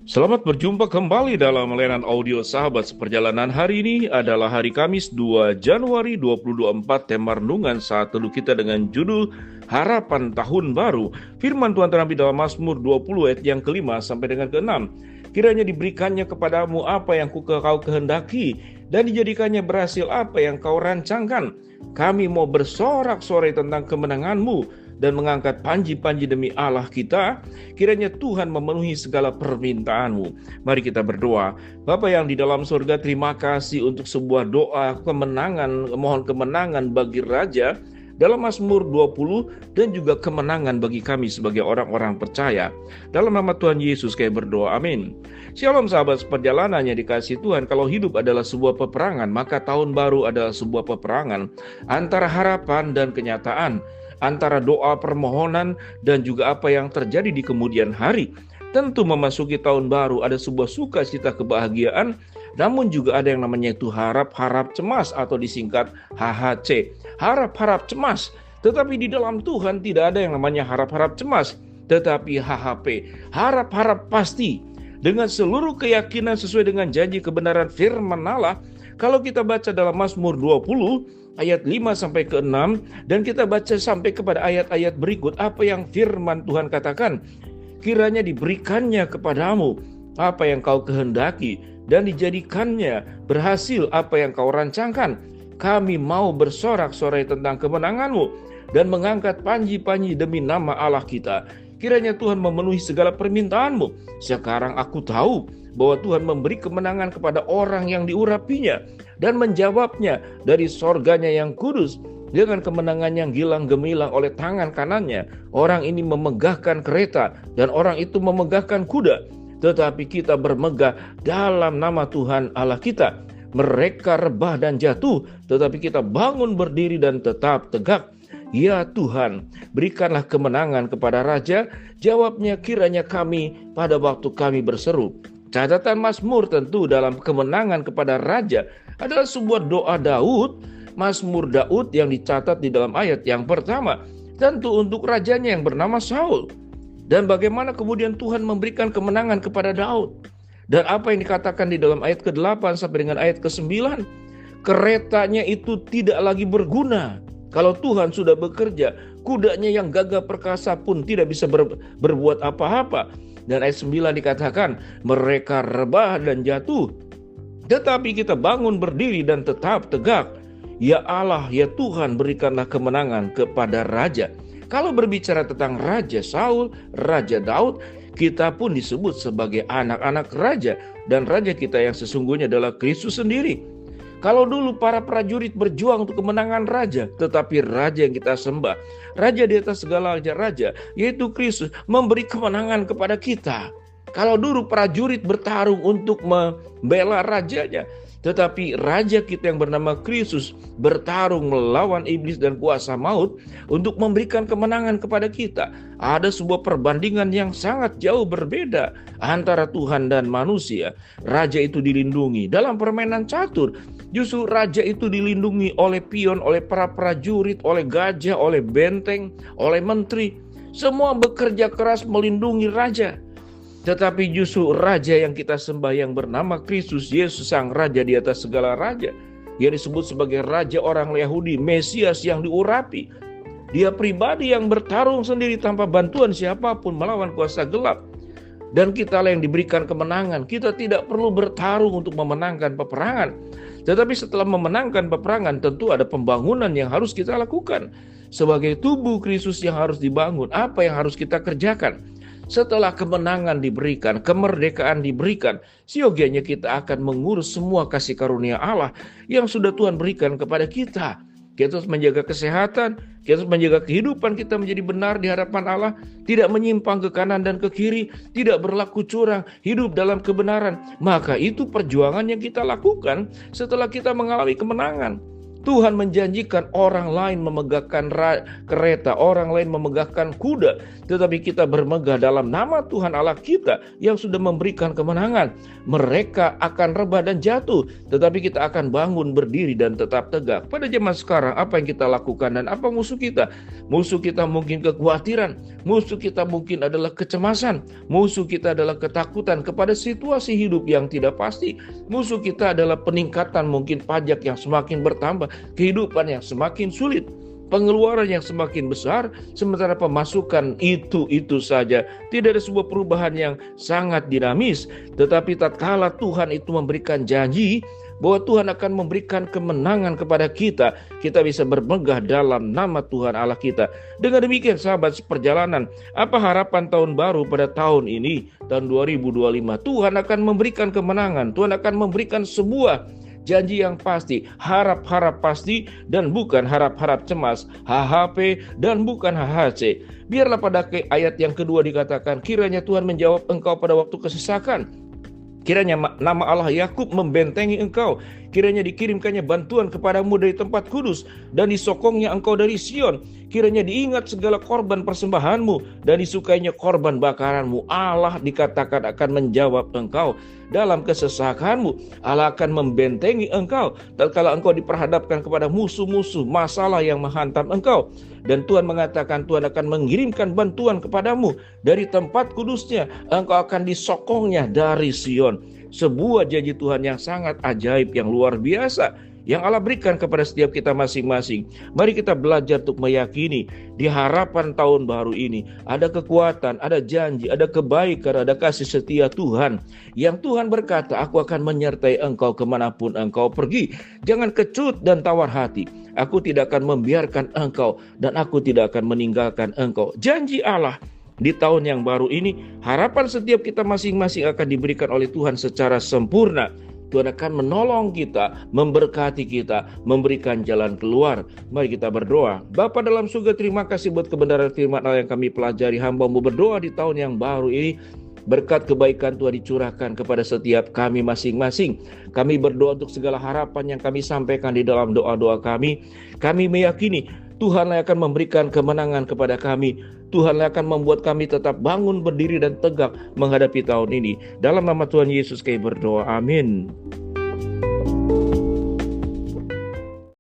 Selamat berjumpa kembali dalam layanan audio Sahabat Seperjalanan. Hari ini adalah hari Kamis 2 Januari 2024. Tema renungan saat teduh kita dengan judul Harapan Tahun Baru. Firman Tuhan terambil dalam Mazmur 20 ayat yang kelima sampai dengan keenam. Kiranya diberikannya kepadamu apa yang kau kehendaki, dan dijadikannya berhasil apa yang kau rancangkan. Kami mau bersorak-sorai tentang kemenanganmu dan mengangkat panji-panji demi Allah kita. Kiranya Tuhan memenuhi segala permintaanmu. Mari kita berdoa. Bapa yang di dalam surga, terima kasih untuk sebuah doa kemenangan, mohon kemenangan bagi Raja dalam Mazmur 20 dan juga kemenangan bagi kami sebagai orang-orang percaya. Dalam nama Tuhan Yesus kami berdoa, amin. Shalom sahabat seperjalanan yang dikasihi Tuhan. Kalau hidup adalah sebuah peperangan, maka tahun baru adalah sebuah peperangan antara harapan dan kenyataan, antara doa permohonan dan juga apa yang terjadi di kemudian hari. Tentu memasuki tahun baru ada sebuah sukacita kebahagiaan, namun juga ada yang namanya itu harap-harap cemas atau disingkat HHC. Harap-harap cemas, tetapi di dalam Tuhan tidak ada yang namanya harap-harap cemas, tetapi HHP, harap-harap pasti. Dengan seluruh keyakinan sesuai dengan janji kebenaran firman Allah. Kalau kita baca dalam Mazmur 20 ayat 5 sampai ke 6 dan kita baca sampai kepada ayat-ayat berikut, apa yang firman Tuhan katakan. Kiranya diberikannya kepadamu apa yang kau kehendaki, dan dijadikannya berhasil apa yang kau rancangkan. Kami mau bersorak-sorai tentang kemenanganmu dan mengangkat panji-panji demi nama Allah kita. Kiranya Tuhan memenuhi segala permintaanmu. Sekarang aku tahu bahwa Tuhan memberi kemenangan kepada orang yang diurapinya dan menjawabnya dari sorganya yang kudus. Dengan kemenangan yang gilang gemilang oleh tangan kanannya, orang ini memegahkan kereta dan orang itu memegahkan kuda. Tetapi kita bermegah dalam nama Tuhan Allah kita. Mereka rebah dan jatuh, tetapi kita bangun berdiri dan tetap tegak. Ya Tuhan, berikanlah kemenangan kepada Raja. Jawabnya kiranya kami pada waktu kami berseru. Catatan Mazmur tentu dalam kemenangan kepada Raja adalah sebuah doa Daud, Mazmur Daud yang dicatat di dalam ayat yang pertama. Tentu untuk rajanya yang bernama Saul. Dan bagaimana kemudian Tuhan memberikan kemenangan kepada Daud. Dan apa yang dikatakan di dalam ayat ke-8 sampai dengan ayat ke-9. Keretanya itu tidak lagi berguna kalau Tuhan sudah bekerja. Kudanya yang gagah perkasa pun tidak bisa berbuat apa-apa. Dan ayat 9 dikatakan, mereka rebah dan jatuh, tetapi kita bangun berdiri dan tetap tegak. Ya Allah, ya Tuhan, berikanlah kemenangan kepada Raja. Kalau berbicara tentang Raja Saul, Raja Daud, kita pun disebut sebagai anak-anak Raja. Dan Raja kita yang sesungguhnya adalah Kristus sendiri. Kalau dulu para prajurit berjuang untuk kemenangan Raja, tetapi Raja yang kita sembah, Raja di atas segala Raja, yaitu Kristus, memberi kemenangan kepada kita. Kalau dulu prajurit bertarung untuk membela rajanya, tetapi Raja kita yang bernama Kristus bertarung melawan iblis dan kuasa maut untuk memberikan kemenangan kepada kita. Ada sebuah perbandingan yang sangat jauh berbeda antara Tuhan dan manusia. Raja itu dilindungi dalam permainan catur. Justru Raja itu dilindungi oleh pion, oleh para prajurit, oleh gajah, oleh benteng, oleh menteri. Semua bekerja keras melindungi Raja. Tetapi justru Raja yang kita sembah yang bernama Kristus Yesus, Sang Raja di atas segala Raja, yang disebut sebagai Raja orang Yahudi, Mesias yang diurapi. Dia pribadi yang bertarung sendiri tanpa bantuan siapapun melawan kuasa gelap. Dan kitalah yang diberikan kemenangan. Kita tidak perlu bertarung untuk memenangkan peperangan. Tetapi setelah memenangkan peperangan, tentu ada pembangunan yang harus kita lakukan. Sebagai tubuh Kristus yang harus dibangun, apa yang harus kita kerjakan? Setelah kemenangan diberikan, kemerdekaan diberikan, seyogianya kita akan mengurus semua kasih karunia Allah yang sudah Tuhan berikan kepada kita. Kita harus menjaga kesehatan, kita harus menjaga kehidupan kita menjadi benar di hadapan Allah, tidak menyimpang ke kanan dan ke kiri, tidak berlaku curang, hidup dalam kebenaran. Maka itu perjuangan yang kita lakukan setelah kita mengalami kemenangan. Tuhan menjanjikan orang lain memegahkan kereta, orang lain memegahkan kuda, tetapi kita bermegah dalam nama Tuhan Allah kita yang sudah memberikan kemenangan. Mereka akan rebah dan jatuh, tetapi kita akan bangun, berdiri dan tetap tegak. Pada zaman sekarang, apa yang kita lakukan dan apa musuh kita? Musuh kita mungkin kekhawatiran, musuh kita mungkin adalah kecemasan, musuh kita adalah ketakutan kepada situasi hidup yang tidak pasti. Musuh kita adalah peningkatan mungkin pajak yang semakin bertambah, kehidupan yang semakin sulit, pengeluaran yang semakin besar, sementara pemasukan itu saja. Tidak ada sebuah perubahan yang sangat dinamis. Tetapi tatkala Tuhan itu memberikan janji bahwa Tuhan akan memberikan kemenangan kepada kita, kita bisa bermegah dalam nama Tuhan Allah kita. Dengan demikian sahabat seperjalanan, apa harapan tahun baru pada tahun ini, tahun 2025? Tuhan akan memberikan kemenangan, Tuhan akan memberikan sebuah janji yang pasti, harap-harap pasti dan bukan harap-harap cemas, HHP dan bukan HHC. Biarlah pada ayat yang kedua dikatakan, kiranya Tuhan menjawab engkau pada waktu kesesakan. Kiranya nama Allah Yakub membentengi engkau. Kiranya dikirimkannya bantuan kepadamu dari tempat kudus, dan disokongnya engkau dari Sion. Kiranya diingat segala korban persembahanmu, dan disukainya korban bakaranmu. Allah dikatakan akan menjawab engkau dalam kesesakanmu. Allah akan membentengi engkau tatkala engkau diperhadapkan kepada musuh-musuh, masalah yang menghantam engkau. Dan Tuhan mengatakan Tuhan akan mengirimkan bantuan kepadamu dari tempat kudusnya. Engkau akan disokongnya dari Sion. Sebuah janji Tuhan yang sangat ajaib, yang luar biasa, yang Allah berikan kepada setiap kita masing-masing. Mari kita belajar untuk meyakini di harapan tahun baru ini ada kekuatan, ada janji, ada kebaikan, ada kasih setia Tuhan. Yang Tuhan berkata, aku akan menyertai engkau kemanapun engkau pergi. Jangan kecut dan tawar hati. Aku tidak akan membiarkan engkau dan aku tidak akan meninggalkan engkau. Janji Allah di tahun yang baru ini, harapan setiap kita masing-masing akan diberikan oleh Tuhan secara sempurna. Tuhan akan menolong kita, memberkati kita, memberikan jalan keluar. Mari kita berdoa. Bapa dalam surga, terima kasih buat kebenaran firman Allah yang kami pelajari. Hamba-Mu berdoa di tahun yang baru ini, berkat kebaikan Tuhan dicurahkan kepada setiap kami masing-masing. Kami berdoa untuk segala harapan yang kami sampaikan di dalam doa-doa kami. Kami meyakini Tuhanlah akan memberikan kemenangan kepada kami. Tuhanlah akan membuat kami tetap bangun, berdiri dan tegak menghadapi tahun ini. Dalam nama Tuhan Yesus kami berdoa. Amin.